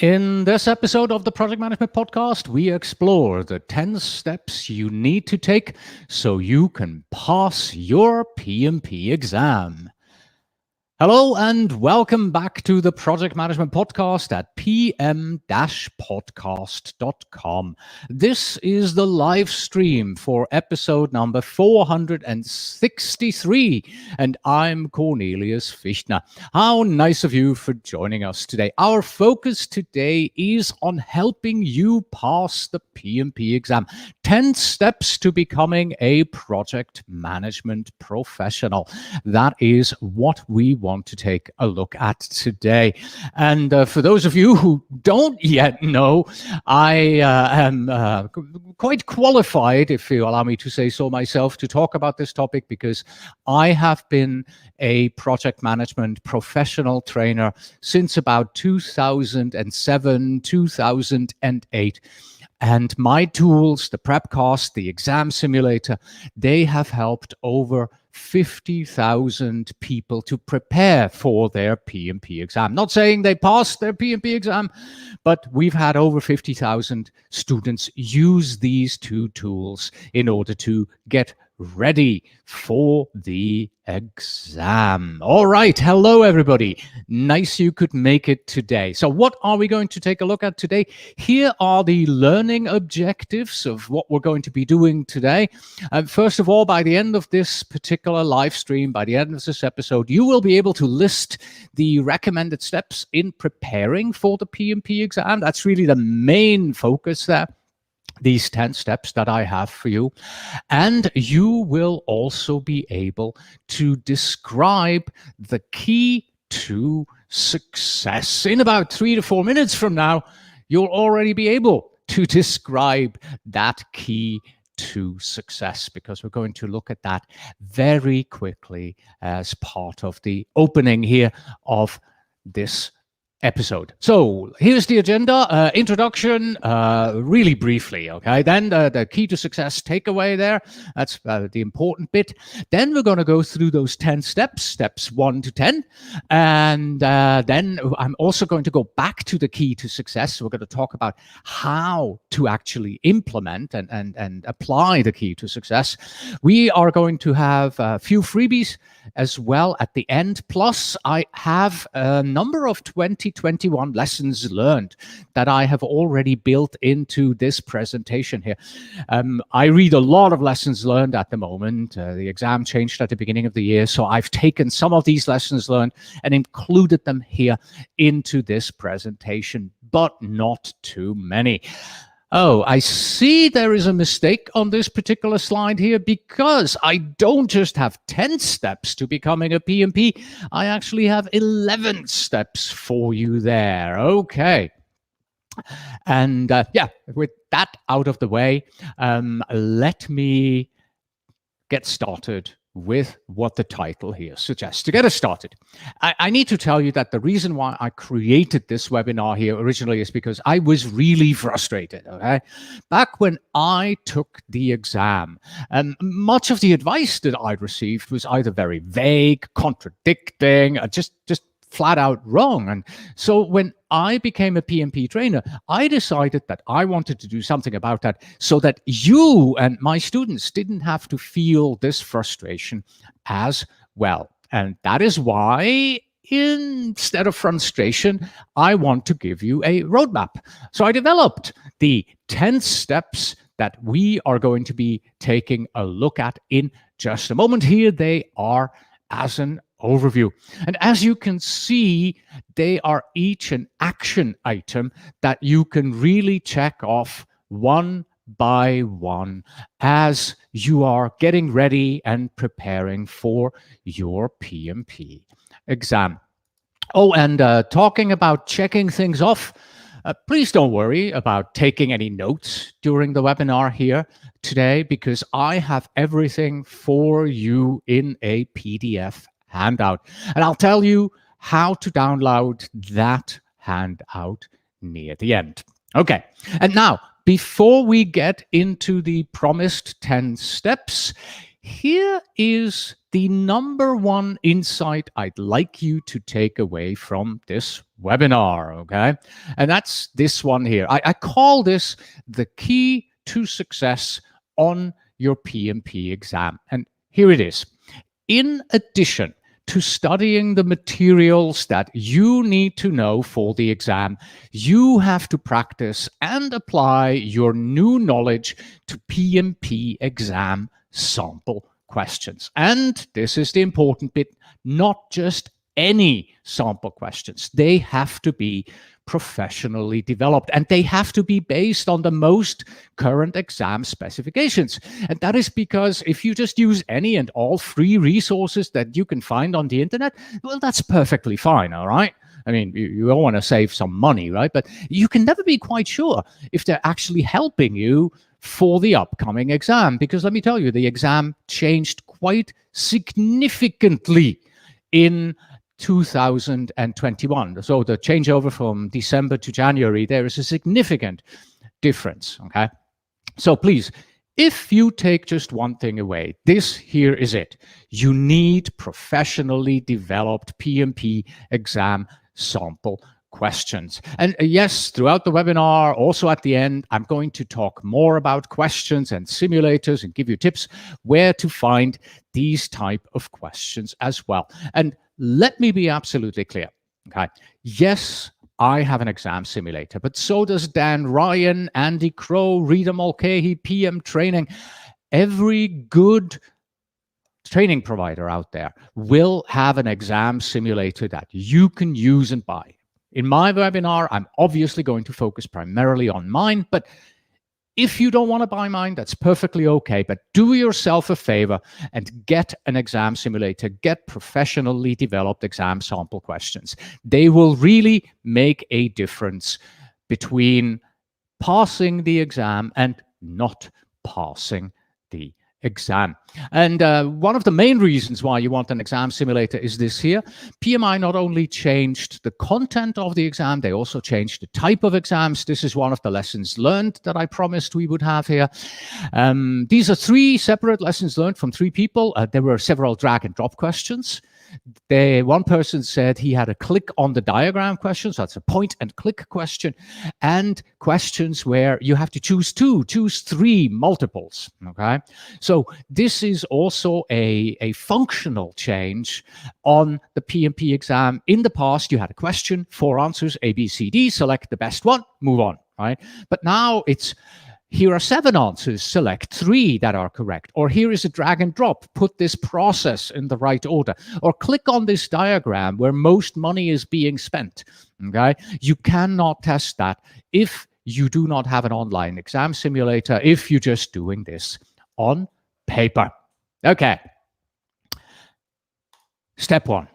In this episode of the Project Management Podcast, we explore the 10 steps you need to take so you can pass your PMP exam. Hello and welcome back to the Project Management Podcast at pm-podcast.com. This is the live stream for episode number 463, and I'm Cornelius Fichtner. How nice of you for joining us today. Our focus today is on helping you pass the PMP exam. 10 steps to becoming a project management professional. That is what we want to take a look at today. And for those of you who don't yet know, I am quite qualified, if you allow me to say so myself, to talk about this topic because I have been a project management professional trainer since about 2007, 2008. And my tools, the Prepcast, the exam simulator, they have helped over 50,000 people to prepare for their PMP exam. Not saying they passed their PMP exam, but we've had over 50,000 students use these two tools in order to get ready for the exam. All right. Hello, everybody. Nice you could make it today. So what are we going to take a look at today? Here are the learning objectives of what we're going to be doing today. First of all, by the end of this particular live stream, by the end of this episode, you will be able to list the recommended steps in preparing for the PMP exam. That's really the main focus there. These 10 steps that I have for you. And you will also be able to describe the key to success. In about 3 to 4 minutes from now, you'll already be able to describe that key to success, because we're going to look at that very quickly as part of the opening here of this episode. So here's the agenda. Introduction, really briefly, okay? Then the key to success takeaway there. That's the important bit. Then we're going to go through those 10 steps 1 to 10. And then I'm also going to go back to the key to success. So we're going to talk about how to actually implement and apply the key to success. We are going to have a few freebies as well at the end. Plus, I have a number of 2021 lessons learned that I have already built into this presentation here. I read a lot of lessons learned at the moment. The exam changed at the beginning of the year, so I've taken some of these lessons learned and included them here into this presentation, but not too many. Oh, I see there is a mistake on this particular slide here, because I don't just have 10 steps to becoming a PMP. I actually have 11 steps for you there. Okay. And with that out of the way, let me get started with what the title here suggests. To get us started, I need to tell you that the reason why I created this webinar here originally is because I was really frustrated, okay? Back when I took the exam, much of the advice that I'd received was either very vague, contradicting, just flat out wrong. And so when I became a PMP trainer, I decided that I wanted to do something about that so that you and my students didn't have to feel this frustration as well. And that is why, instead of frustration, I want to give you a roadmap. So I developed the 10 steps that we are going to be taking a look at in just a moment. Here they are as an overview. And as you can see, they are each an action item that you can really check off one by one as you are getting ready and preparing for your PMP exam. Oh, and talking about checking things off, please don't worry about taking any notes during the webinar here today, because I have everything for you in a PDF handout. And I'll tell you how to download that handout near the end. Okay, and now, before we get into the promised 10 steps, here is the number one insight I'd like you to take away from this webinar, okay? And that's this one here. I call this the key to success on your PMP exam. And here it is. In addition to studying the materials that you need to know for the exam, you have to practice and apply your new knowledge to PMP exam sample questions. And this is the important bit, not just any sample questions. They have to be professionally developed, and they have to be based on the most current exam specifications. And that is because if you just use any and all free resources that you can find on the internet, well, that's perfectly fine, all right? I mean, you all want to save some money, right? But you can never be quite sure if they're actually helping you for the upcoming exam, because let me tell you, the exam changed quite significantly in 2021. So the changeover from December to January, there is a significant difference, okay? So please, if you take just one thing away, this here is it. You need professionally developed PMP exam sample questions. And yes, throughout the webinar, also at the end, I'm going to talk more about questions and simulators and give you tips where to find these type of questions as well. And let me be absolutely clear, okay? Yes, I have an exam simulator, but so does Dan Ryan, Andy Crow, Rita Mulcahy, PM Training. Every good training provider out there will have an exam simulator that you can use and buy. In my webinar, I'm obviously going to focus primarily on mine, but if you don't want to buy mine, that's perfectly okay, but do yourself a favor and get an exam simulator, get professionally developed exam sample questions. They will really make a difference between passing the exam and not passing the exam. And one of the main reasons why you want an exam simulator is this here. PMI not only changed the content of the exam, they also changed the type of exams. This is one of the lessons learned that I promised we would have here. These are 3 separate lessons learned from 3 people. There were several drag and drop questions. One person said he had a click on the diagram question, so that's a point and click question, and questions where you have to choose 3 multiples, okay? So this is also a functional change on the PMP exam. In the past, you had a question, 4 answers, A, B, C, D, select the best one, move on, right? But now it's, here are 7 answers, select 3 that are correct. Or here is a drag and drop, put this process in the right order. Or click on this diagram where most money is being spent, okay? You cannot test that if you do not have an online exam simulator, if you're just doing this on paper. Okay. Step 1,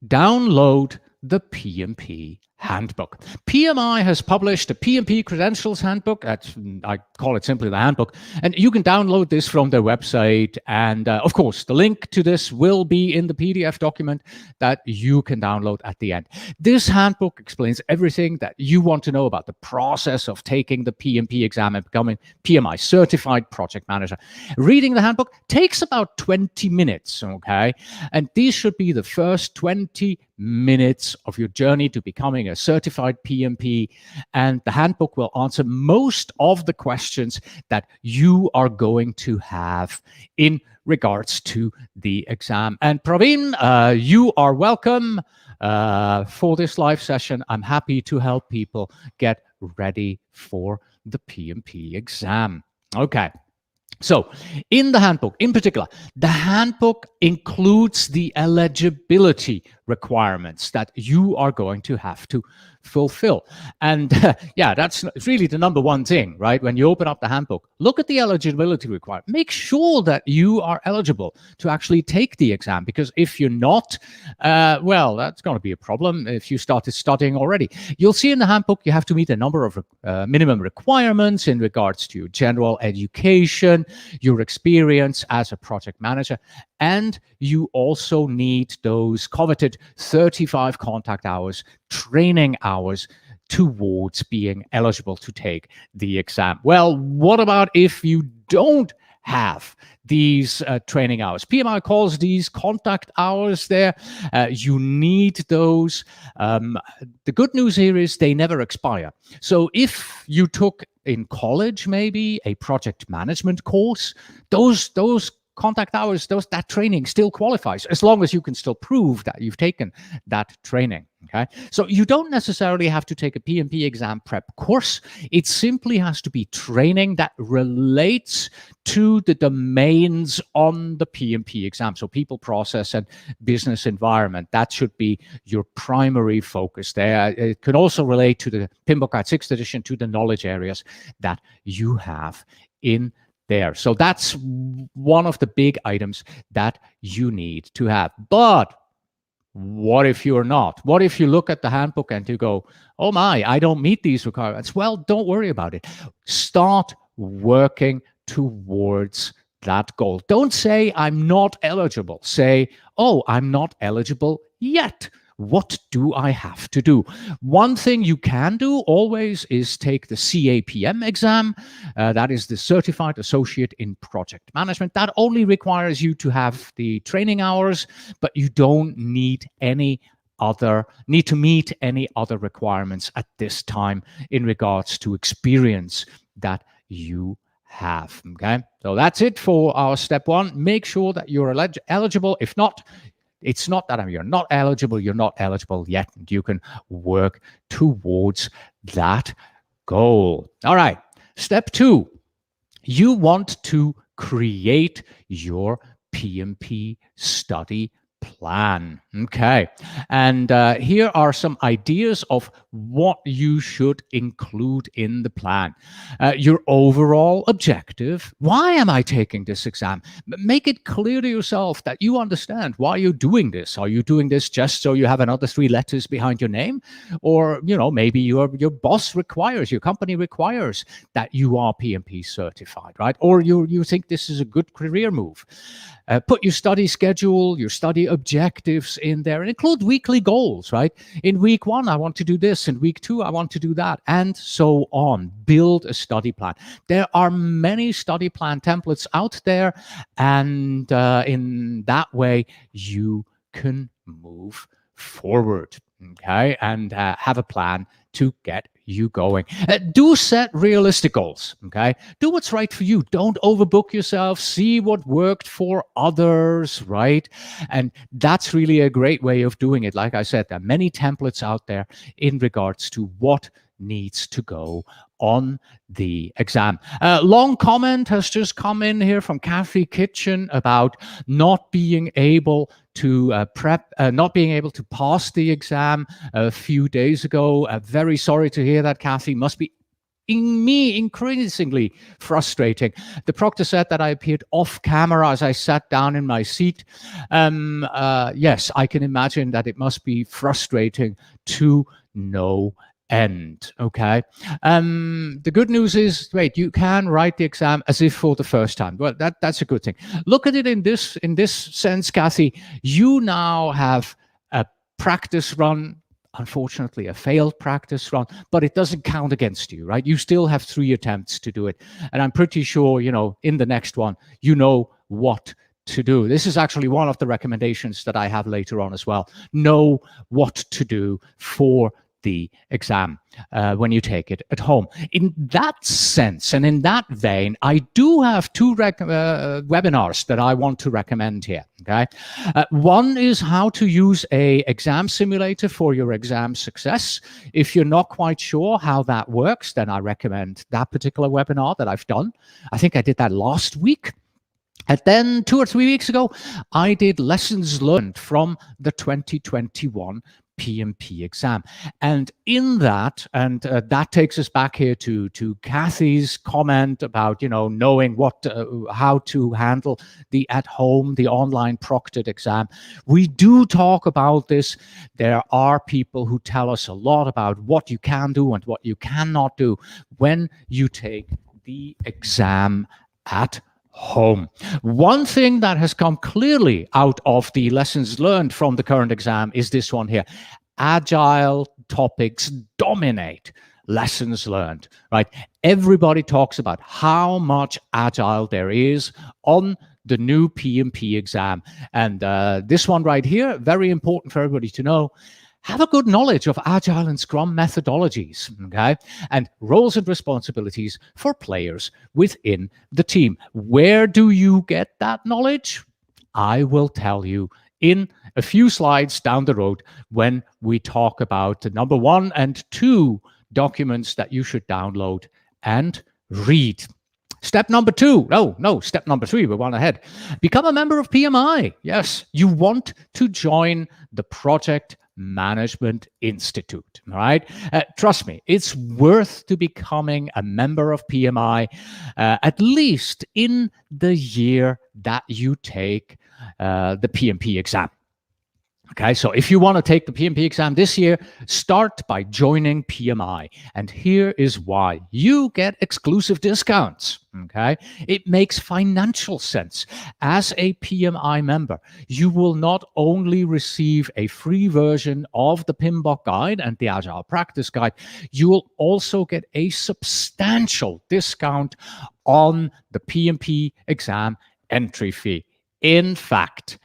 download the PMP handbook. PMI has published a PMP credentials handbook. I call it simply the handbook. And you can download this from their website. And of course, the link to this will be in the PDF document that you can download at the end. This handbook explains everything that you want to know about the process of taking the PMP exam and becoming PMI certified project manager. Reading the handbook takes about 20 minutes, okay? And these should be the first 20 minutes of your journey to becoming a certified PMP, and the handbook will answer most of the questions that you are going to have in regards to the exam. And Praveen, you are welcome for this live session. I'm happy to help people get ready for the PMP exam. Okay. So in the handbook, in particular, the handbook includes the eligibility requirements that you are going to have to fulfill. And yeah, that's really the number one thing, right? When you open up the handbook, look at the eligibility requirement. Make sure that you are eligible to actually take the exam, because if you're not, well, that's going to be a problem if you started studying already. You'll see in the handbook, you have to meet a number of minimum requirements in regards to your general education, your experience as a project manager, and you also need those coveted 35 contact hours, training hours towards being eligible to take the exam. Well, what about if you don't have these training hours. PMI calls these contact hours there. You need those. The good news here is they never expire. So if you took in college maybe a project management course, those contact hours, that training still qualifies as long as you can still prove that you've taken that training. Okay, so you don't necessarily have to take a PMP exam prep course. It simply has to be training that relates to the domains on the PMP exam. So people, process, and business environment. That should be your primary focus there. It can also relate to the PMBOK 6th edition, to the knowledge areas that you have in there. So that's one of the big items that you need to have. But what if you're not? What if you look at the handbook and you go, oh my, I don't meet these requirements? Well, don't worry about it. Start working towards that goal. Don't say, I'm not eligible. Say, oh, I'm not eligible yet. What do I have to do? One thing you can do always is take the CAPM exam. That is the Certified Associate in Project Management. That only requires you to have the training hours, but you don't need to meet any other requirements at this time in regards to experience that you have. Okay, so that's it for our step one. Make sure that you're eligible. If not, it's not that you're not eligible yet. You can work towards that goal. All right. Step two, you want to create your PMP study plan. Okay. And here are some ideas of what you should include in the plan. Your overall objective. Why am I taking this exam? Make it clear to yourself that you understand why you're doing this. Are you doing this just so you have another 3 letters behind your name? Or, maybe your boss requires, your company requires that you are PMP certified, right? Or you think this is a good career move. Put your study schedule, your study objectives in there, and include weekly goals, right? In week 1, I want to do this. In week 2, I want to do that, and so on. Build a study plan. There are many study plan templates out there, and in that way, you can move forward, okay? And have a plan to get you going. Do set realistic goals, okay? Do what's right for you. Don't overbook yourself. See what worked for others, right? And that's really a great way of doing it. Like I said, there are many templates out there in regards to what needs to go on the exam. Long comment has just come in here from Kathy Kitchen about not being able to not being able to pass the exam a few days ago. Very sorry to hear that, Kathy. Must be increasingly frustrating. The proctor said that I appeared off camera as I sat down in my seat. Yes, I can imagine that it must be frustrating to no end. Okay. The good news is, wait, you can write the exam as if for the first time. Well, that's a good thing. Look at it in this sense, Kathy. You now have a practice run. Unfortunately, a failed practice run, but it doesn't count against you, right? You still have 3 attempts to do it. And I'm pretty sure, in the next one, you know what to do. This is actually one of the recommendations that I have later on as well. Know what to do for the exam when you take it at home. In that sense and in that vein, I do have 2 webinars that I want to recommend here. Okay, one is how to use a exam simulator for your exam success. If you're not quite sure how that works, then I recommend that particular webinar that I've done. I think I did that last week. And then 2 or 3 weeks ago, I did lessons learned from the 2021 PMP exam. And in that, and that takes us back here to Kathy's comment about, knowing how to handle the at-home, the online proctored exam. We do talk about this. There are people who tell us a lot about what you can do and what you cannot do when you take the exam at home. One thing that has come clearly out of the lessons learned from the current exam is this one here. Agile topics dominate lessons learned, right? Everybody talks about how much Agile there is on the new PMP exam. And this one right here, very important for everybody to know. Have a good knowledge of Agile and Scrum methodologies, okay? And roles and responsibilities for players within the team. Where do you get that knowledge? I will tell you in a few slides down the road when we talk about the number 1 and 2 documents that you should download and read. Step number 2, step number 3, we're one ahead. Become a member of PMI. Yes, you want to join the Project Management Institute, all right? Trust me, it's worth to becoming a member of PMI, at least in the year that you take the PMP exam. Okay, so if you want to take the PMP exam this year, start by joining PMI. And here is why. You get exclusive discounts, okay? It makes financial sense. As a PMI member, you will not only receive a free version of the PMBOK guide and the Agile Practice Guide, you will also get a substantial discount on the PMP exam entry fee. In fact,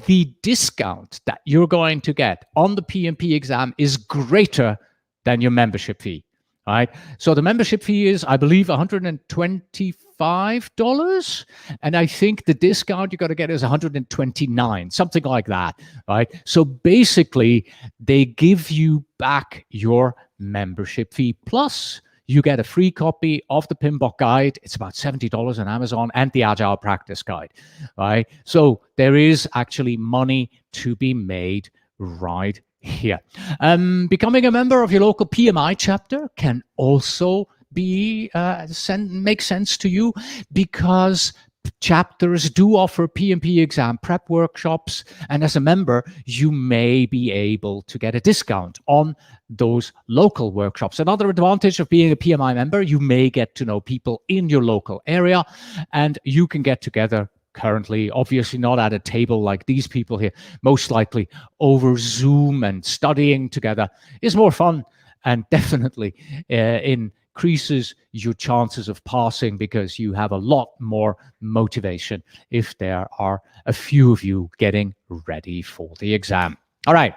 the discount that you're going to get on the PMP exam is greater than your membership fee, right? So the membership fee is, I believe, $125, and I think the discount you got to get is $129, something like that, right? So basically, they give you back your membership fee, plus you get a free copy of the PMBOK guide. It's about $70 on Amazon, and the Agile Practice Guide, right? So there is actually money to be made right here. Becoming a member of your local PMI chapter can also be make sense to you, because chapters do offer PMP exam prep workshops, and as a member, you may be able to get a discount on those local workshops. Another advantage of being a PMI member, you may get to know people in your local area, and you can get together currently, obviously not at a table like these people here, most likely over Zoom, and studying together is more fun and definitely increases your chances of passing, because you have a lot more motivation if there are a few of you getting ready for the exam. All right.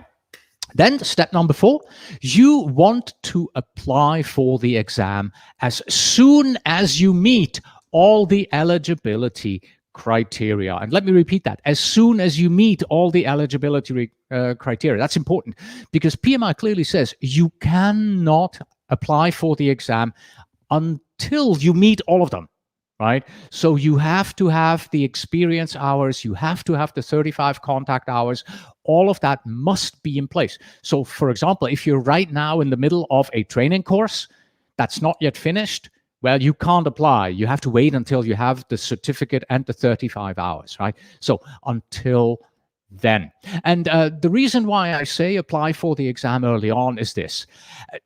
Then step number 4, you want to apply for the exam as soon as you meet all the eligibility criteria. And let me repeat that, as soon as you meet all the eligibility criteria. That's important, because PMI clearly says you cannot apply for the exam until you meet all of them, right? So you have to have the experience hours, you have to have the 35 contact hours, all of that must be in place. So for example, if you're right now in the middle of a training course that's not yet finished, well, you can't apply. You have to wait until you have the certificate and the 35 hours, right? So until then. And the reason why I say apply for the exam early on is this.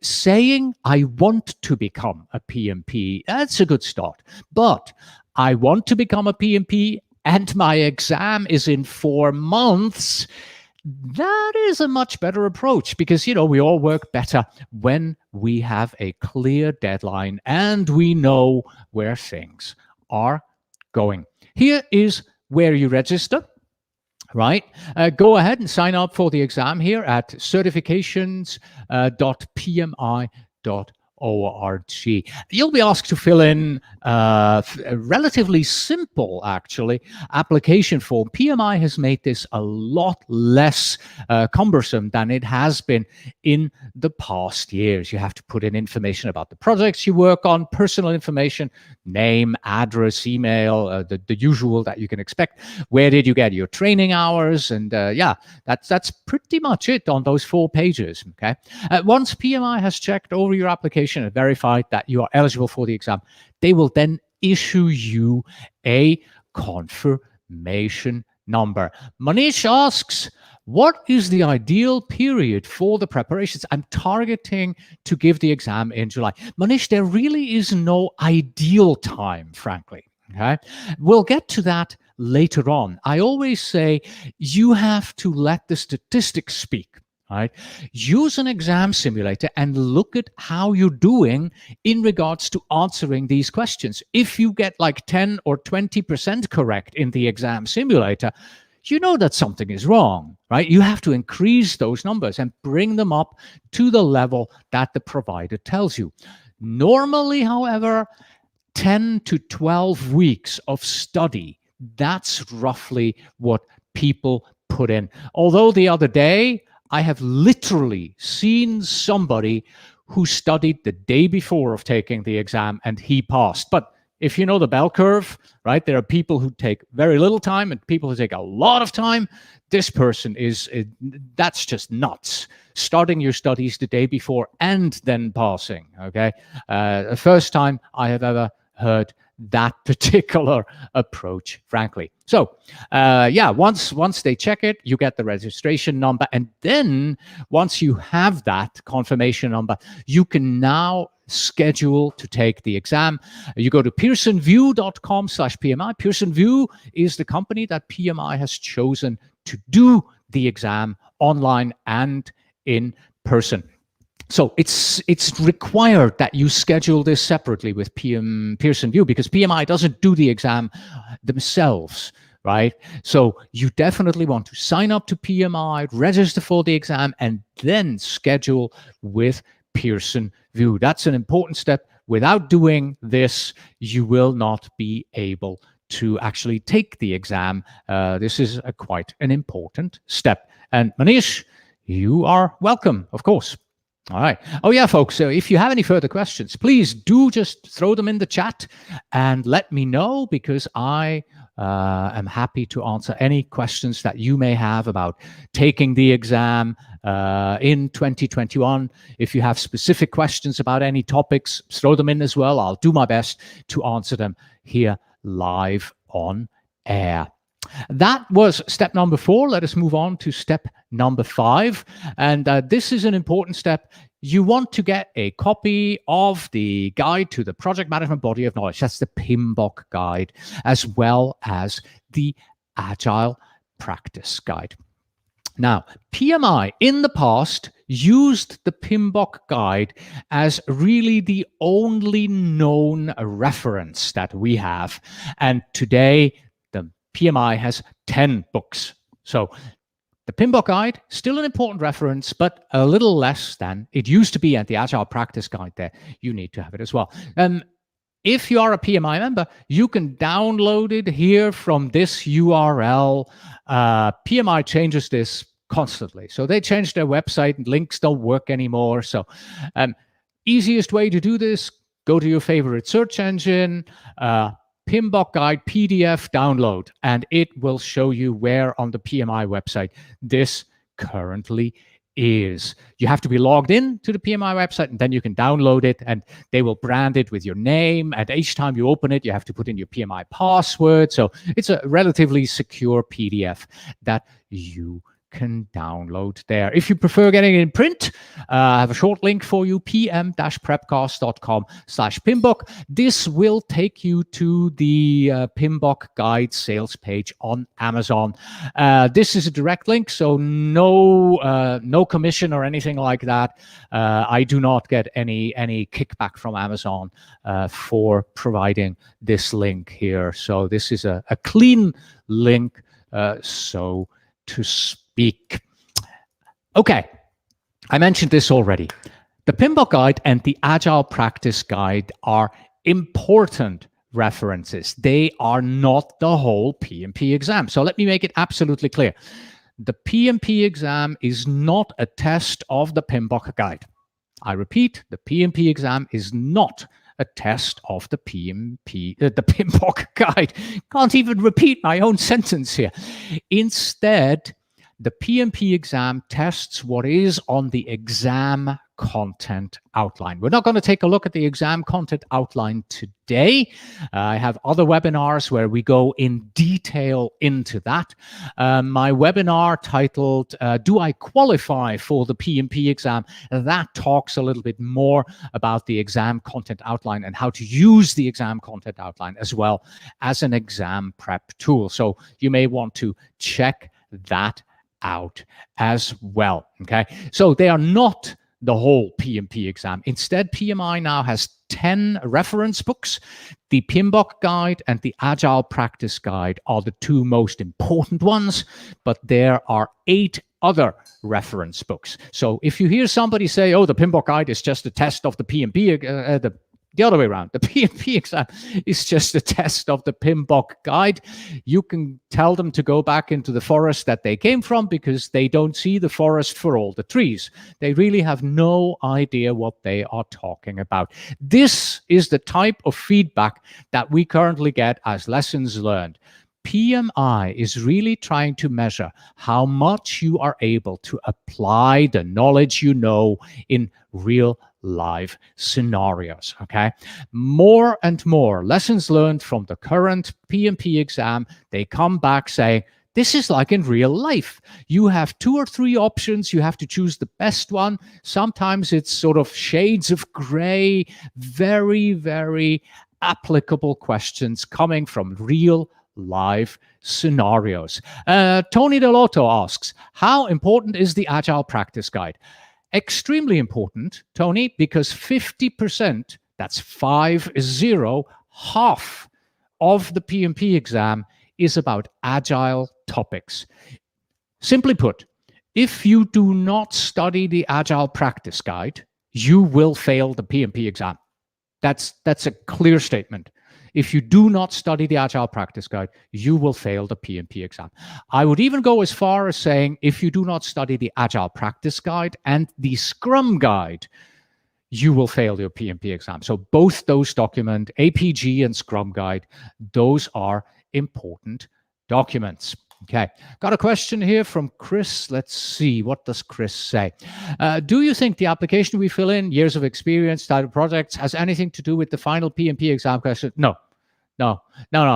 Saying I want to become a PMP, that's a good start. But I want to become a PMP and my exam is in 4 months, that is a much better approach, because, you know, we all work better when we have a clear deadline and we know where things are going. Here is where you register. Right? Go ahead and sign up for the exam here at certifications.pmi.org. You'll be asked to fill in a relatively simple, actually, application form. PMI has made this a lot less cumbersome than it has been in the past years. You have to put in information about the projects you work on, personal information, name, address, email, the usual that you can expect. Where did you get your training hours? And yeah, that's pretty much it on those 4 pages. Okay. Once PMI has checked over your application and verified that you are eligible for the exam, they will then issue you a confirmation number. Manish asks, what is the ideal period for the preparations? I'm targeting to give the exam in July. Manish, there really is no ideal time, frankly. Okay, we'll get to that later on. I always say you have to let the statistics speak. right? Use an exam simulator and look at how you're doing in regards to answering these questions. If you get like 10 or 20% correct in the exam simulator, you know that something is wrong, right? You have to increase those numbers and bring them up to the level that the provider tells you. Normally, however, 10 to 12 weeks of study, that's roughly what people put in. Although the other day, I have literally seen somebody who studied the day before of taking the exam and he passed. But if you know the bell curve, right, there are people who take very little time and people who take a lot of time. This person that's just nuts. Starting your studies the day before and then passing, okay? The first time I have ever heard that particular approach, frankly. So, yeah, once they check it, you get the registration number. And then once you have that confirmation number, you can now schedule to take the exam. You go to pearsonview.com/PMI. Pearson VUE is the company that PMI has chosen to do the exam online and in person. So it's required that you schedule this separately with Pearson VUE because PMI doesn't do the exam themselves, right? So you definitely want to sign up to PMI, register for the exam, and then schedule with Pearson VUE. That's an important step. Without doing this, you will not be able to actually take the exam. This is quite an important step. And Manish, you are welcome, of course. All right. Oh, yeah, folks. So if you have any further questions, please do just throw them in the chat and let me know because I am happy to answer any questions that you may have about taking the exam in 2021. If you have specific questions about any topics, throw them in as well. I'll do my best to answer them here live on air. That was step number 4. Let us move on to step number 5. And this is an important step. You want to get a copy of the guide to the project management body of knowledge. That's the PMBOK guide, as well as the Agile practice guide. Now, PMI in the past used the PMBOK guide as really the only known reference that we have. And today, the PMI has 10 books. So the PMBOK guide, still an important reference, but a little less than it used to be at the Agile practice guide there. You need to have it as well. If you are a PMI member, you can download it here from this URL. PMI changes this constantly. So they changed their website and links don't work anymore. So easiest way to do this, go to your favorite search engine, PMBOK guide PDF download, and it will show you where on the PMI website this currently is. You have to be logged in to the PMI website and then you can download it and they will brand it with your name. And each time you open it, you have to put in your PMI password. So it's a relatively secure PDF that you can download there. If you prefer getting it in print, I have a short link for you, pm-prepcast.com/PMBOK. This will take you to the PMBOK guide sales page on Amazon. This is a direct link, so no commission or anything like that. I do not get any kickback from Amazon for providing this link here. So this is a clean link, so to speak. Okay, I mentioned this already. The PMBOK guide and the Agile practice guide are important references. They are not the whole PMP exam. So let me make it absolutely clear. The PMP exam is not a test of the PMBOK guide. I repeat, the PMP exam is not a test of the PMBOK guide. Can't even repeat my own sentence here. Instead, the PMP exam tests what is on the exam content outline. We're not going to take a look at the exam content outline today. I have other webinars where we go in detail into that. My webinar titled, Do I Qualify for the PMP exam? That talks a little bit more about the exam content outline and how to use the exam content outline as well as an exam prep tool. So you may want to check that out as well. Okay, so they are not the whole PMP exam. Instead, PMI now has 10 reference books. The PMBOK guide and the Agile practice guide are the two most important ones, but there are 8 other reference books. So if you hear somebody say, oh, the PMBOK guide is just a test of the PMP, the other way around, the PMP exam is just a test of the PMBOK guide, you can tell them to go back into the forest that they came from, because they don't see the forest for all the trees. They really have no idea what they are talking about. This is the type of feedback that we currently get as lessons learned. PMI is really trying to measure how much you are able to apply the knowledge you know in real live scenarios. Okay, more and more lessons learned from the current PMP exam, they come back saying, this is like in real life. You have 2 or 3 options. You have to choose the best one. Sometimes it's sort of shades of gray, very, very applicable questions coming from real live scenarios. Tony Delotto asks, how important is the Agile practice guide? Extremely important, Tony, because 50%, that's 50, half of the PMP exam is about Agile topics. Simply put, if you do not study the Agile practice guide, you will fail the PMP exam. That's a clear statement. If you do not study the Agile practice guide, you will fail the PMP exam. I would even go as far as saying, if you do not study the Agile practice guide and the Scrum guide, you will fail your PMP exam. So both those documents, APG and Scrum guide, those are important documents. Okay, got a question here from Chris. Let's see, what does Chris say? Do you think the application we fill in, years of experience, type of projects, has anything to do with the final PMP exam question? No,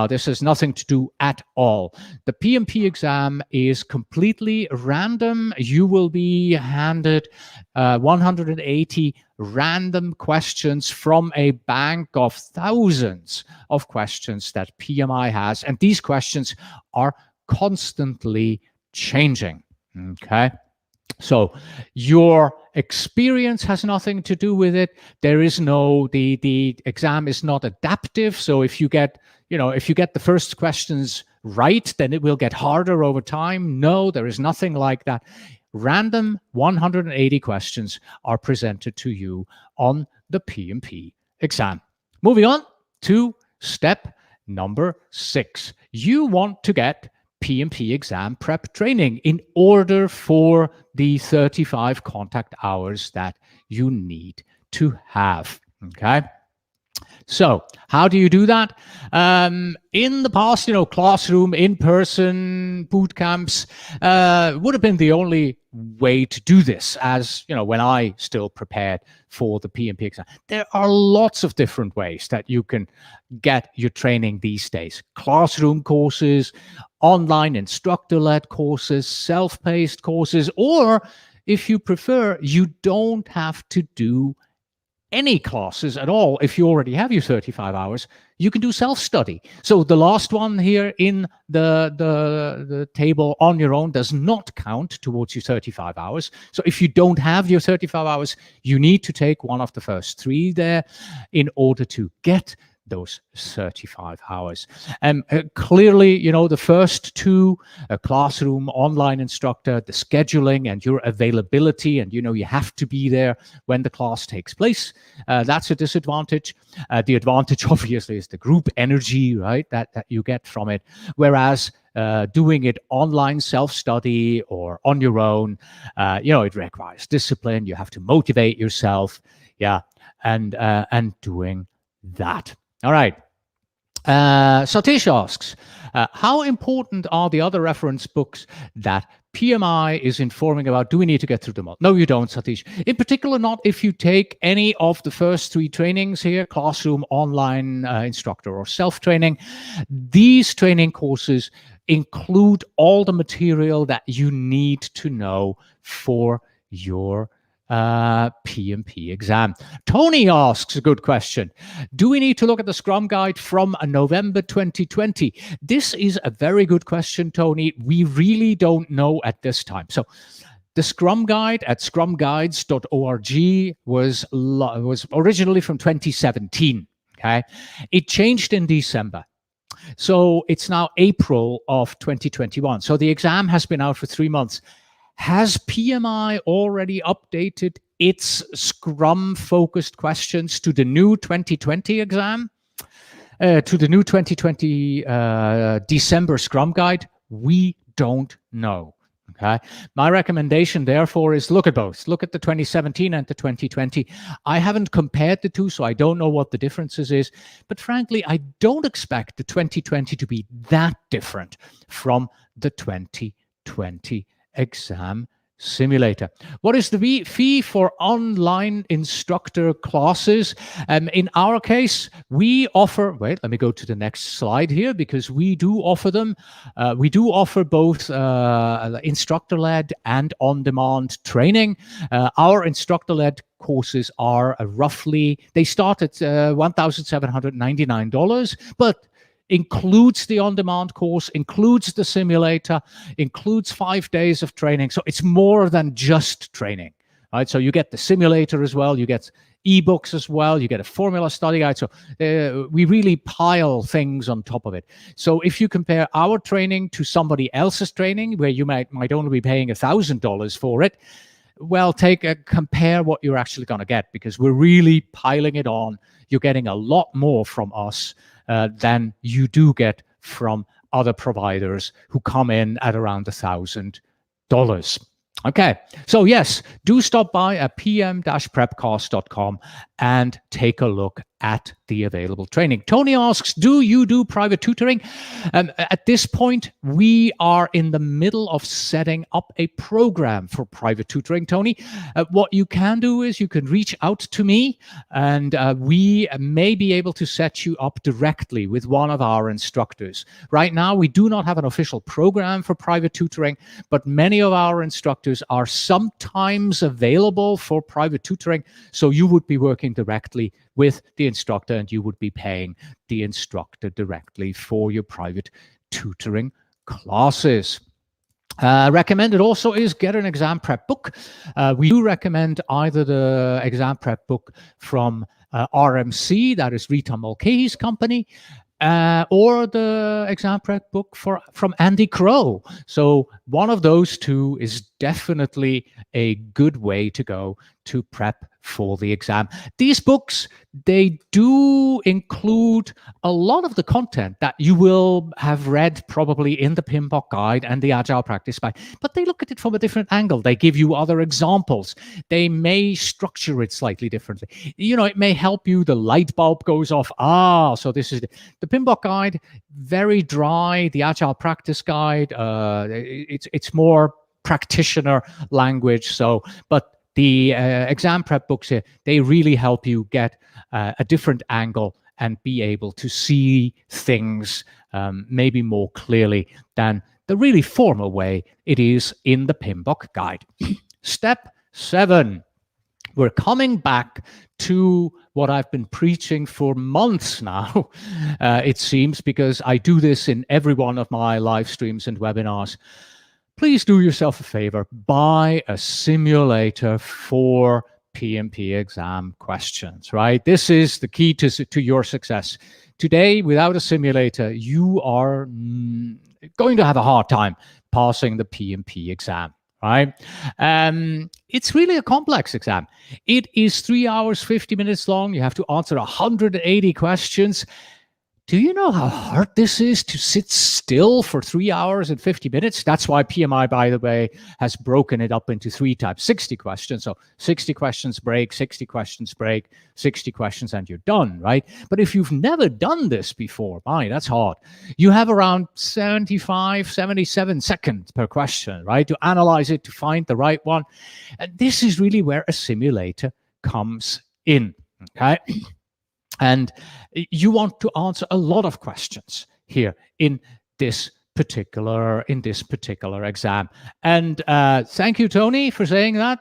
this has nothing to do at all. The PMP exam is completely random. You will be handed 180 random questions from a bank of thousands of questions that PMI has, and these questions are constantly changing. Okay, so your experience has nothing to do with it. There is no, the exam is not adaptive. So if you get the first questions right, then it will get harder over time. No, there is nothing like that. Random 180 questions are presented to you on the PMP exam. Moving on to step number 6. You want to get PMP exam prep training in order for the 35 contact hours that you need to have. Okay. So how do you do that? In the past, classroom, in-person boot camps would have been the only way to do this, as when I still prepared for the PMP exam. There are lots of different ways that you can get your training these days. Classroom courses, online instructor-led courses, self-paced courses, or if you prefer, you don't have to do any classes at all. If you already have your 35 hours, you can do self-study. So the last one here in the table on your own does not count towards your 35 hours. So if you don't have your 35 hours, you need to take one of the first 3 there in order to get those 35 hours. Clearly, the first 2, a classroom, online instructor, the scheduling and your availability, and you have to be there when the class takes place. That's a disadvantage. The advantage, obviously, is the group energy, right, that you get from it. Whereas doing it online, self-study, or on your own, it requires discipline. You have to motivate yourself, and doing that. All right. Satish asks, how important are the other reference books that PMI is informing about? Do we need to get through them all? No, you don't, Satish. In particular, not if you take any of the first 3 trainings here, classroom, online instructor, or self-training. These training courses include all the material that you need to know for your PMP exam. Tony asks a good question. Do we need to look at the Scrum Guide from November 2020? This is a very good question, Tony. We really don't know at this time. So the Scrum Guide at scrumguides.org was originally from 2017. Okay, it changed in December. So it's now April of 2021. So the exam has been out for 3 months. Has PMI already updated its Scrum-focused questions to the new 2020 exam? To the new 2020 December Scrum Guide? We don't know. Okay. My recommendation, therefore, is look at both. Look at the 2017 and the 2020. I haven't compared the two, so I don't know what the differences is. But frankly, I don't expect the 2020 to be that different from the 2020 exam simulator. What is the fee for online instructor classes? In our case, we offer, wait, let me go to the next slide here, because we do offer them. We do offer both instructor-led and on-demand training. Our instructor-led courses are roughly, they start at $1,799, but includes the on-demand course, includes the simulator, includes 5 days of training. So it's more than just training, right? So you get the simulator as well, you get ebooks as well, you get a formula study guide. So we really pile things on top of it. So if you compare our training to somebody else's training, where you might only be paying $1,000 for it, well, compare what you're actually going to get, because we're really piling it on. You're getting a lot more from us than you do get from other providers who come in at around $1,000. Okay, so yes, do stop by at pm-prepcast.com and take a look at the available training. Tony asks, do you do private tutoring? At this point, we are in the middle of setting up a program for private tutoring, Tony. What you can do is you can reach out to me, and we may be able to set you up directly with one of our instructors. Right now, we do not have an official program for private tutoring, but many of our instructors are sometimes available for private tutoring, so you would be working directly with the instructor, and you would be paying the instructor directly for your private tutoring classes. Recommended also is get an exam prep book. We do recommend either the exam prep book from RMC, that is Rita Mulcahy's company, or the exam prep book from Andy Crow. So one of those two is definitely a good way to go to prep for the exam. These books, they do include a lot of the content that you will have read probably in the PMBOK guide and the Agile practice guide, but they look at it from a different angle. They give you other examples. They may structure it slightly differently. You know, it may help you. The light bulb goes off. So this is the PMBOK guide, very dry. The Agile practice guide, it's more practitioner language. So, but the exam prep books here, they really help you get a different angle and be able to see things maybe more clearly than the really formal way it is in the PMBOK guide. Step 7. We're coming back to what I've been preaching for months now, it seems, because I do this in every one of my live streams and webinars. Please do yourself a favor, buy a simulator for PMP exam questions, right? This is the key to your success. Today, without a simulator, you are going to have a hard time passing the PMP exam, right? It's really a complex exam. It is 3 hours, 50 minutes long. You have to answer 180 questions. Do you know how hard this is to sit still for 3 hours and 50 minutes? That's why PMI, by the way, has broken it up into 3 types, 60 questions. So 60 questions break, 60 questions break, 60 questions, and you're done, right? But if you've never done this before, that's hard. You have around 75, 77 seconds per question, right? To analyze it, to find the right one. And this is really where a simulator comes in, okay? And you want to answer a lot of questions here in this particular exam. And thank you, Tony, for saying that.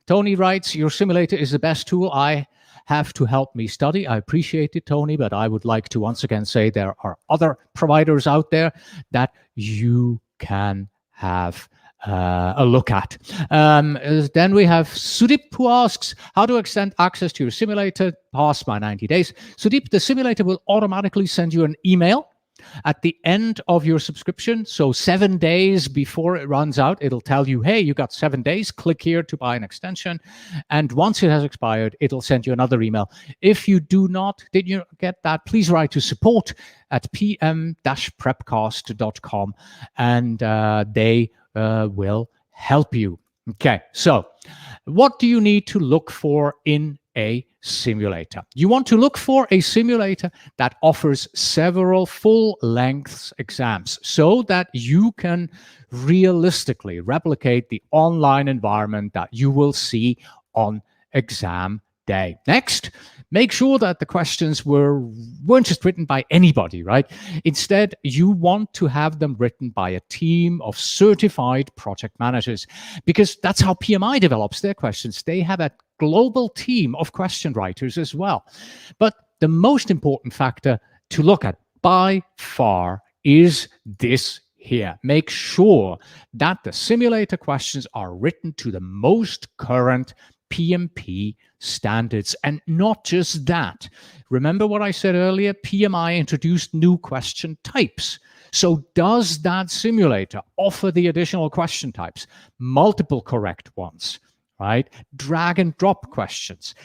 Tony writes, your simulator is the best tool I have to help me study. I appreciate it, Tony, but I would like to once again say there are other providers out there that you can have a look at. Then we have Sudip, who asks, how to extend access to your simulator past my 90 days. Sudip, the simulator will automatically send you an email at the end of your subscription. So 7 days before it runs out, it'll tell you, hey, you got 7 days, click here to buy an extension. And once it has expired, it'll send you another email. If you did you get that, please write to support at pm-prepcast.com and they will help you. Okay, so what do you need to look for in a simulator? You want to look for a simulator that offers several full-length exams so that you can realistically replicate the online environment that you will see on exam day. Next, make sure that the questions weren't just written by anybody, right? Instead, you want to have them written by a team of certified project managers, because that's how PMI develops their questions. They have a global team of question writers as well. But the most important factor to look at by far is this here. Make sure that the simulator questions are written to the most current PMP standards. And not just that. Remember what I said earlier? PMI introduced new question types. So does that simulator offer the additional question types? Multiple correct ones, right? Drag and drop questions,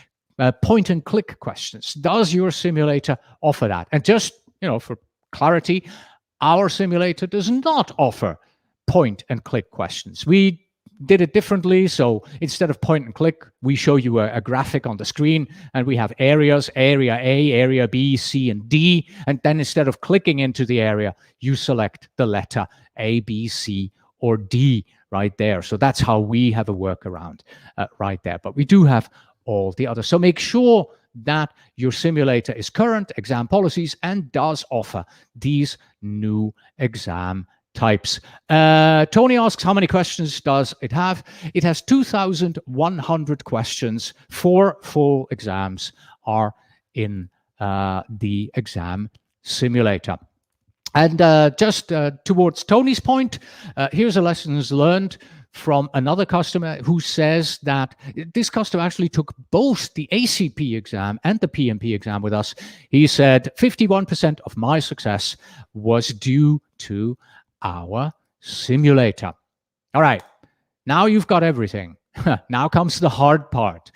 point and click questions. Does your simulator offer that? And just, for clarity, our simulator does not offer point and click questions. We did it differently. So instead of point and click, we show you a graphic on the screen, and we have areas, area A, area B, C, and D. And then instead of clicking into the area, you select the letter A, B, C, or D right there. So that's how we have a workaround right there. But we do have all the others. So make sure that your simulator is current exam policies and does offer these new exam types. Tony asks, how many questions does it have? It has 2,100 questions. 4 full exams are in the exam simulator. And just towards Tony's point, here's a lessons learned from another customer who says that this customer actually took both the ACP exam and the PMP exam with us. He said 51% of my success was due to our simulator. All right, now you've got everything. Now comes the hard part.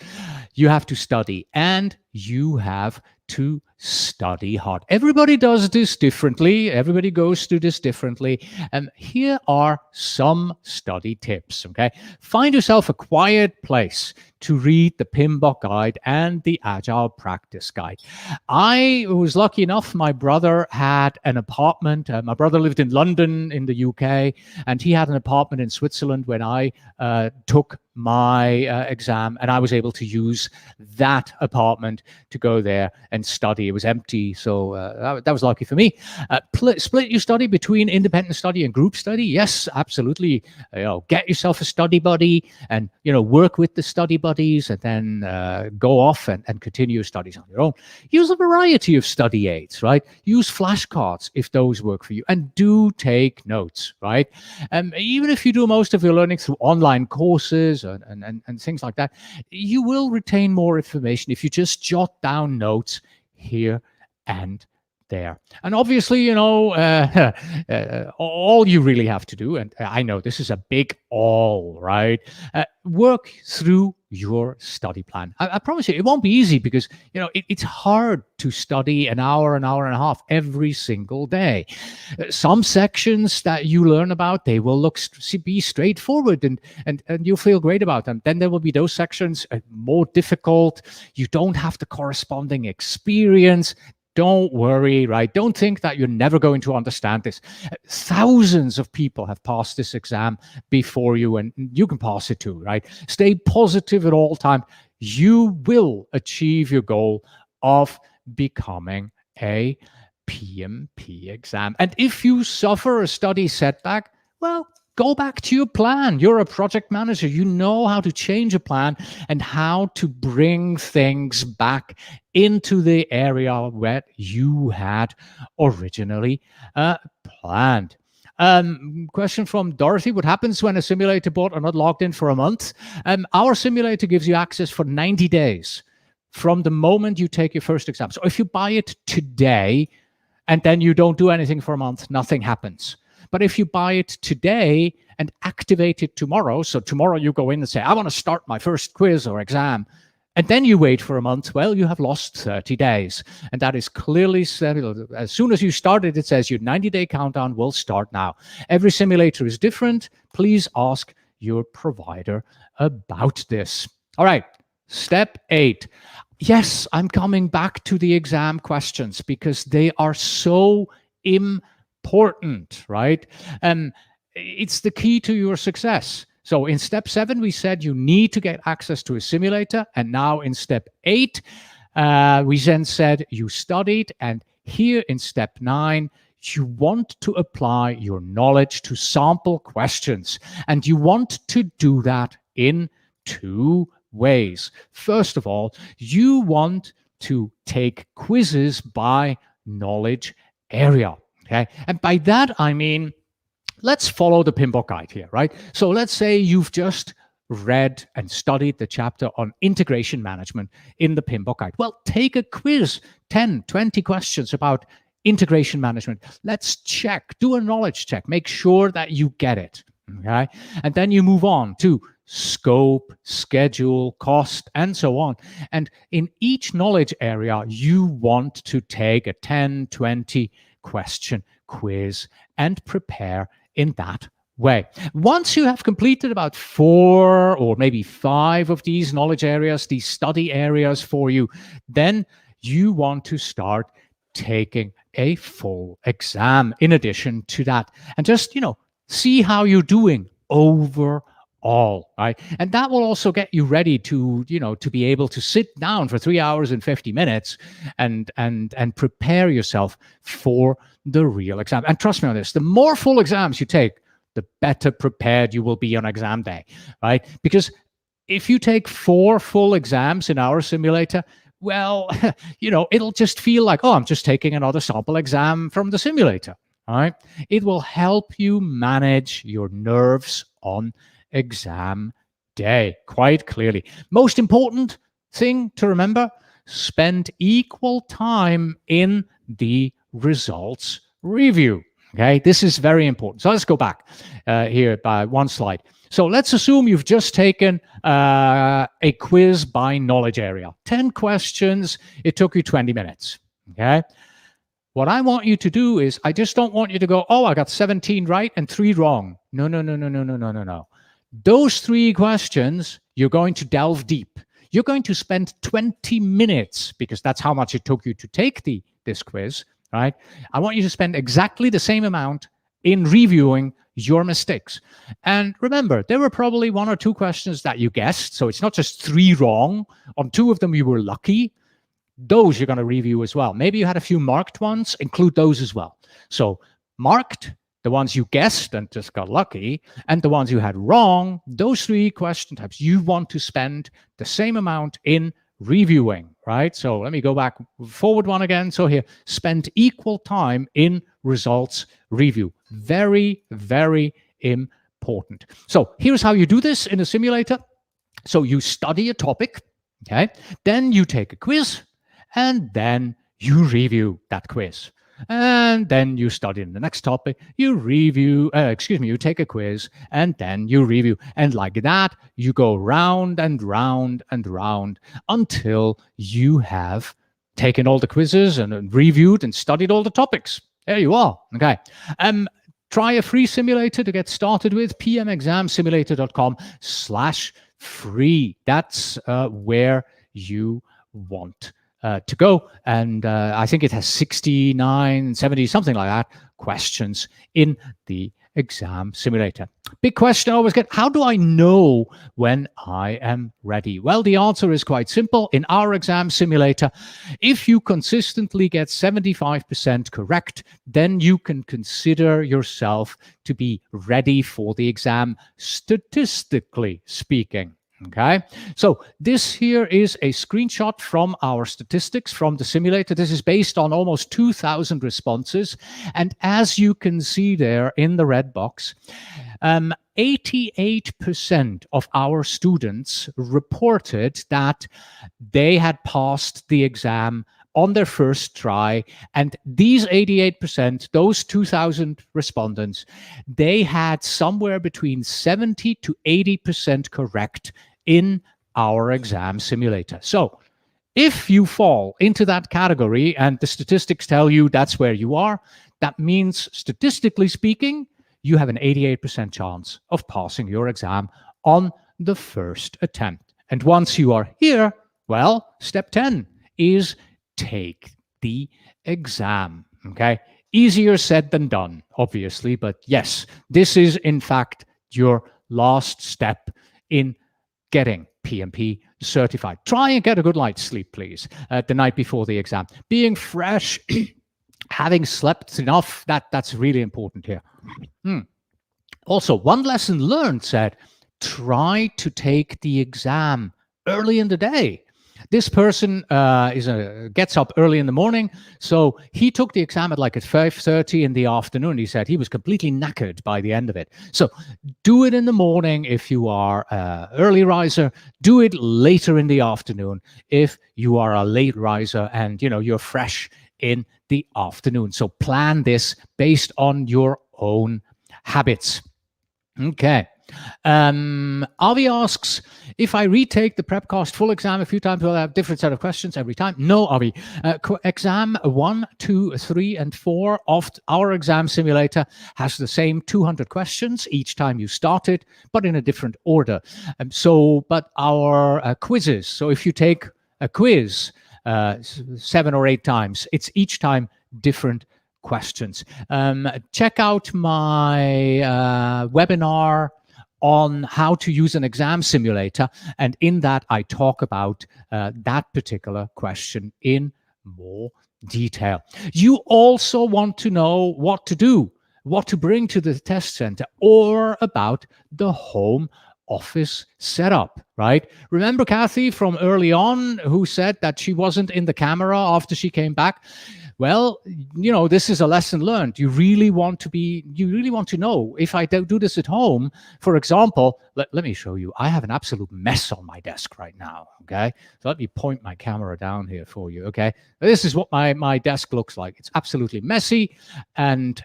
You have to study, and you have to study hard. Everybody does this differently. Everybody goes through this differently. And here are some study tips, okay? Find yourself a quiet place to read the PMBOK guide and the Agile practice guide. I was lucky enough, my brother had an apartment. My brother lived in London in the UK, and he had an apartment in Switzerland when I took my exam, and I was able to use that apartment to go there and study. It was empty, so that was lucky for me. Split your study between independent study and group study. Yes, absolutely. Get yourself a study buddy, and work with the study buddies, and then go off and continue your studies on your own. Use a variety of study aids, right? Use flashcards if those work for you, and do take notes, right? Even if you do most of your learning through online courses and things like that, you will retain more information if you just jot down notes here and there. And obviously, all you really have to do, and I know this is a big all, right? Work through your study plan. I promise you, it won't be easy because, it's hard to study an hour and a half every single day. Some sections that you learn about, they will be straightforward and you'll feel great about them. Then there will be those sections more difficult. You don't have the corresponding experience. Don't worry, right? Don't think that you're never going to understand this. Thousands of people have passed this exam before you, and you can pass it too, right? Stay positive at all times. You will achieve your goal of becoming a PMP exam. And if you suffer a study setback, well, Go back to your plan. You're a project manager. You know how to change a plan and how to bring things back into the area where you had originally planned. Question from Dorothy. What happens when a simulator bot are not logged in for a month? Our simulator gives you access for 90 days from the moment you take your first exam. So if you buy it today and then you don't do anything for a month, nothing happens. But if you buy it today and activate it tomorrow, so tomorrow you go in and say, I want to start my first quiz or exam, and then you wait for a month, well, you have lost 30 days. And that is clearly said. As soon as you started, it says your 90-day countdown will start now. Every simulator is different. Please ask your provider about this. All right, step 8. Yes, I'm coming back to the exam questions because they are so important, right? It's the key to your success. So in step 7, we said you need to get access to a simulator. And now in step 8, we then said you studied. And here in step 9, you want to apply your knowledge to sample questions. And you want to do that in 2 ways. First of all, you want to take quizzes by knowledge area. Okay. And by that, I mean, let's follow the PMBOK guide here, right? So let's say you've just read and studied the chapter on integration management in the PMBOK guide. Well, take a quiz, 10, 20 questions about integration management. Let's check, do a knowledge check, make sure that you get it, okay? And then you move on to scope, schedule, cost, and so on. And in each knowledge area, you want to take a 10, 20 question quiz and prepare in that way. Once you have completed about 4 or maybe 5 of these knowledge areas, these study areas for you, then you want to start taking a full exam in addition to that. And just, see how you're doing overall, right? And that will also get you ready to, to be able to sit down for 3 hours and 50 minutes and prepare yourself for the real exam. And trust me on this, the more full exams you take, the better prepared you will be on exam day, right? Because if you take 4 full exams in our simulator, well, it'll just feel like, oh, I'm just taking another sample exam from the simulator, all right? It will help you manage your nerves on exam day quite clearly. Most important thing to remember, spend equal time in the results review. Okay, this is very important. So let's go back here by 1 slide. So let's assume you've just taken a quiz by knowledge area. 10 questions. It took you 20 minutes. Okay. What I want you to do is, I just don't want you to go, oh, I got 17 right and 3 wrong. No. Those 3 questions, you're going to delve deep. You're going to spend 20 minutes because that's how much it took you to take this quiz. Right? I want you to spend exactly the same amount in reviewing your mistakes. And remember, there were probably 1 or 2 questions that you guessed. So it's not just 3 wrong. On 2 of them, you were lucky. Those you're going to review as well. Maybe you had a few marked ones. Include those as well. So marked, the ones you guessed and just got lucky, and the ones you had wrong, those 3 question types, you want to spend the same amount in reviewing, right? So let me go back forward 1 again. So here, spend equal time in results review. Very, very important. So here's how you do this in a simulator. So you study a topic, okay? Then you take a quiz, and then you review that quiz. And then you study in the next topic, you review, you take a quiz, and then you review. And like that, you go round and round and round until you have taken all the quizzes and reviewed and studied all the topics. There you are. Okay. Try a free simulator to get started with, pmexamsimulator.com/free. That's where you want to go. And I think it has 69, 70, something like that, questions in the exam simulator. Big question I always get, how do I know when I am ready? Well, the answer is quite simple. In our exam simulator, if you consistently get 75% correct, then you can consider yourself to be ready for the exam, statistically speaking. Okay, so this here is a screenshot from our statistics from the simulator. This is based on almost 2,000 responses. And as you can see there in the red box, 88% of our students reported that they had passed the exam on their first try. And these 88%, those 2,000 respondents, they had somewhere between 70 to 80% correct in our exam simulator. So if you fall into that category and the statistics tell you that's where you are, that means statistically speaking, you have an 88% chance of passing your exam on the first attempt. And once you are here, well, step 10 is take the exam. Okay, easier said than done, obviously, but yes, this is in fact your last step in getting PMP certified. Try and get a good night's sleep, please, the night before the exam. Being fresh, having slept enough, that's really important here. Also, one lesson learned said, try to take the exam early in the day. This person gets up early in the morning, so he took the exam at 5:30 in the afternoon. He said he was completely knackered by the end of it. So do it in the morning if you are an early riser. Do it later in the afternoon if you are a late riser and you're fresh in the afternoon. So plan this based on your own habits. Okay. Avi asks, if I retake the PrepCast full exam a few times, will I have a different set of questions every time? No, Avi. Exam 1, 2, 3, and 4 of our exam simulator has the same 200 questions each time you start it, but in a different order. But our quizzes, so if you take a quiz 7 or 8 times, it's each time different questions. Check out my webinar on how to use an exam simulator, and in that I talk about that particular question in more detail. You also want to know what to do, what to bring to the test center, or about the home office setup, right? Remember Kathy from early on who said that she wasn't in the camera after she came back? Well, this is a lesson learned. You really want to know, if I do this at home, for example, let me show you. I have an absolute mess on my desk right now, okay? So let me point my camera down here for you, okay? This is what my desk looks like. It's absolutely messy. And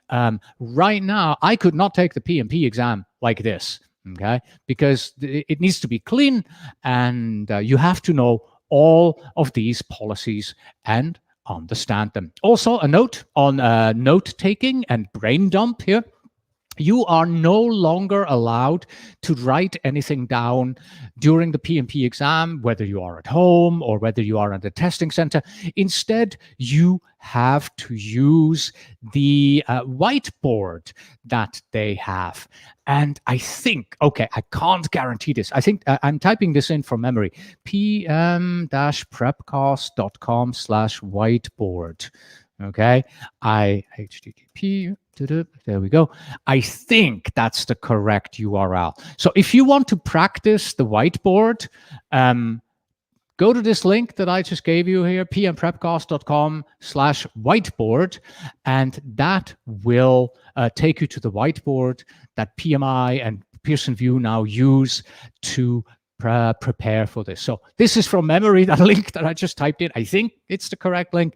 right now, I could not take the PMP exam like this, okay? Because it needs to be clean, and you have to know all of these policies and understand them. Also, a note on note-taking and brain dump here. You are no longer allowed to write anything down during the PMP exam, whether you are at home or whether you are at the testing center. Instead, you have to use the whiteboard that they have. And I think, okay, I can't guarantee this. I think I'm typing this in from memory, pm-prepcast.com/whiteboard. Okay, HTTP, there we go. I think that's the correct URL. So if you want to practice the whiteboard, go to this link that I just gave you here, pmprepcast.com/whiteboard, and that will take you to the whiteboard that PMI and Pearson VUE now use to prepare for this. So this is from memory, that link that I just typed in. I think it's the correct link.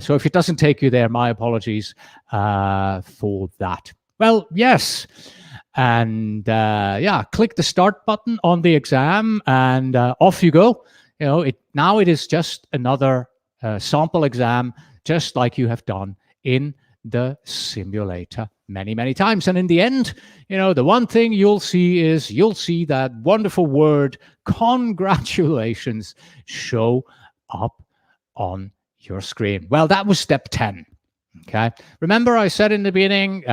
So if it doesn't take you there, my apologies for that. Well, yes. And click the start button on the exam and off you go. Now it is just another sample exam, just like you have done in the simulator many, many times. And in the end, the one thing you'll see that wonderful word, congratulations, show up on your screen. Well, that was step 10. Okay. Remember I said in the beginning,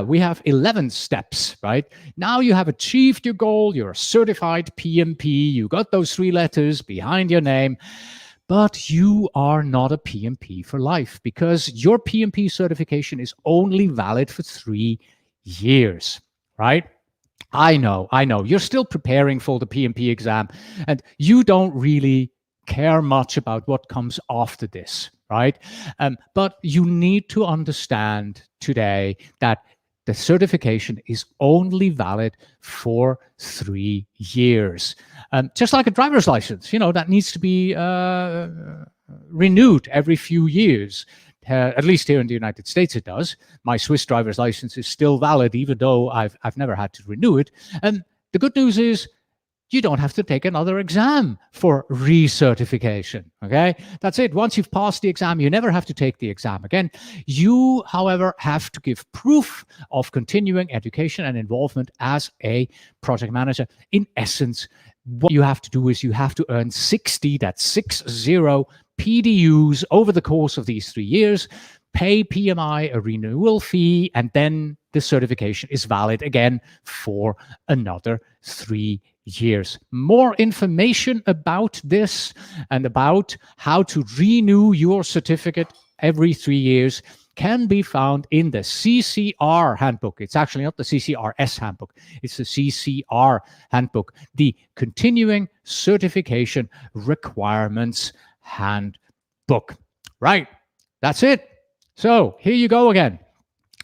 we have 11 steps, right? Now you have achieved your goal. You're a certified PMP. You got those 3 letters behind your name, but you are not a PMP for life because your PMP certification is only valid for 3 years, right? I know. You're still preparing for the PMP exam and you don't really care much about what comes after this, right? But you need to understand today that the certification is only valid for 3 years. Just like a driver's license, that needs to be renewed every few years. At least here in the United States, it does. My Swiss driver's license is still valid, even though I've never had to renew it. And the good news is you don't have to take another exam for recertification. Okay, that's it. Once you've passed the exam, you never have to take the exam again. You, however, have to give proof of continuing education and involvement as a project manager. In essence, what you have to do is you have to earn 60, that's 60 PDUs over the course of these 3 years, pay PMI a renewal fee, and then the certification is valid again for another 3 years. More information about this and about how to renew your certificate every 3 years can be found in the CCR handbook. It's actually not the CCRS handbook. It's the CCR handbook, the Continuing Certification Requirements handbook. Right. That's it. So here you go again.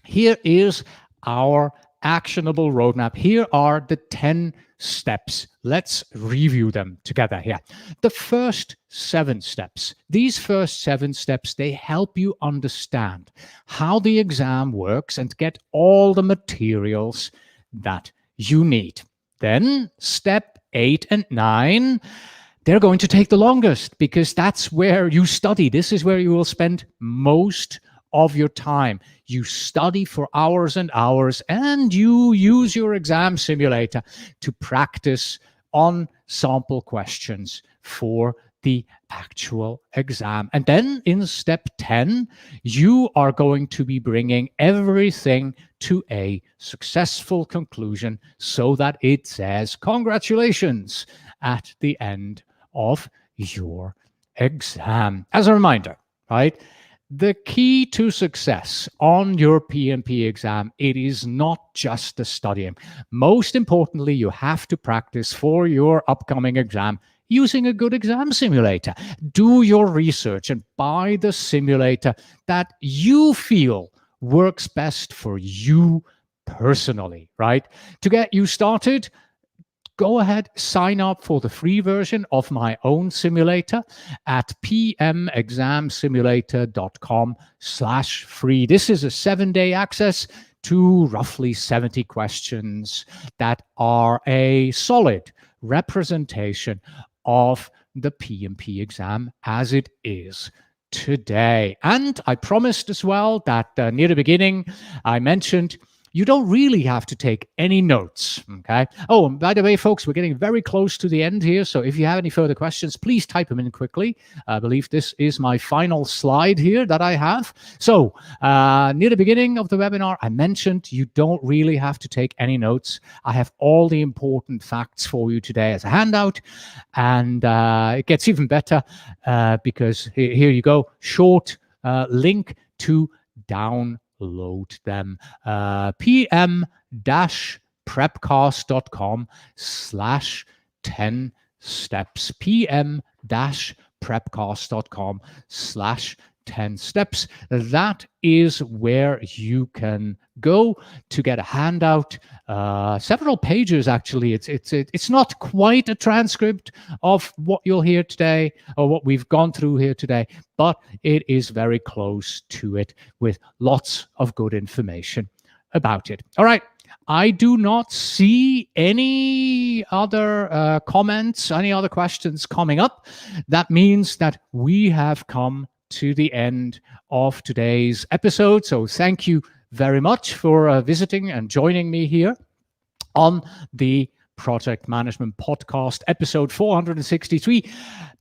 Here is our actionable roadmap. Here are the 10 steps. Let's review them together here. The first 7 steps. These first 7 steps, they help you understand how the exam works and get all the materials that you need. Then step 8 and 9, they're going to take the longest because that's where you study. This is where you will spend most of your time. You study for hours and hours, and you use your exam simulator to practice on sample questions for the actual exam. And then in step 10, you are going to be bringing everything to a successful conclusion so that it says congratulations at the end of your exam. As a reminder, right? The key to success on your PMP exam, it is not just the studying. Most importantly, you have to practice for your upcoming exam using a good exam simulator. Do your research and buy the simulator that you feel works best for you personally, right? To get you started, go ahead, sign up for the free version of my own simulator at pmexamsimulator.com/free. This is a 7-day access to roughly 70 questions that are a solid representation of the PMP exam as it is today. And I promised as well that near the beginning, I mentioned you don't really have to take any notes, okay? Oh, and by the way, folks, we're getting very close to the end here, so if you have any further questions, please type them in quickly. I believe this is my final slide here that I have. So, near the beginning of the webinar, I mentioned you don't really have to take any notes. I have all the important facts for you today as a handout, and it gets even better because here you go, short link to download them. pm-prepcast.com/10 steps. pm-prepcast.com/10 steps. That is where you can go to get a handout. Several pages, actually. It's not quite a transcript of what you'll hear today or what we've gone through here today, but it is very close to it with lots of good information about it. All right. I do not see any other comments, any other questions coming up. That means that we have come to the end of today's episode. So thank you very much for visiting and joining me here on the Project Management Podcast, episode 463.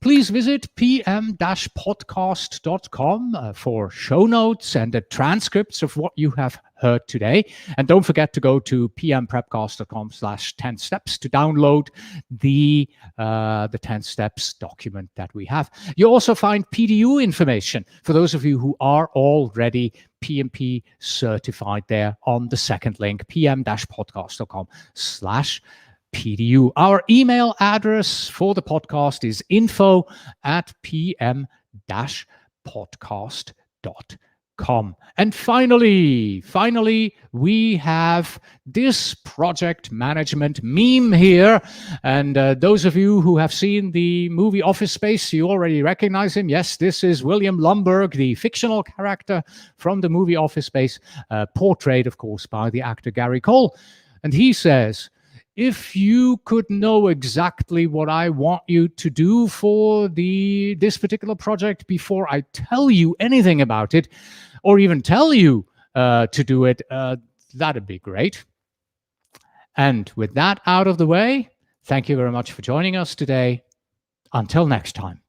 Please visit pm-podcast.com for show notes and the transcripts of what you have heard today. And don't forget to go to pmprepcast.com/10 steps to download the 10 steps document that we have. You also find PDU information for those of you who are already PMP certified there on the second link, pm-podcast.com/PDU. Our email address for the podcast is info@pm-podcast.com. And finally, we have this project management meme here. And those of you who have seen the movie Office Space, you already recognize him. Yes, this is William Lumbergh, the fictional character from the movie Office Space, portrayed, of course, by the actor Gary Cole. And he says, if you could know exactly what I want you to do for this particular project before I tell you anything about it, or even tell you to do it, that'd be great. And with that out of the way, thank you very much for joining us today. Until next time.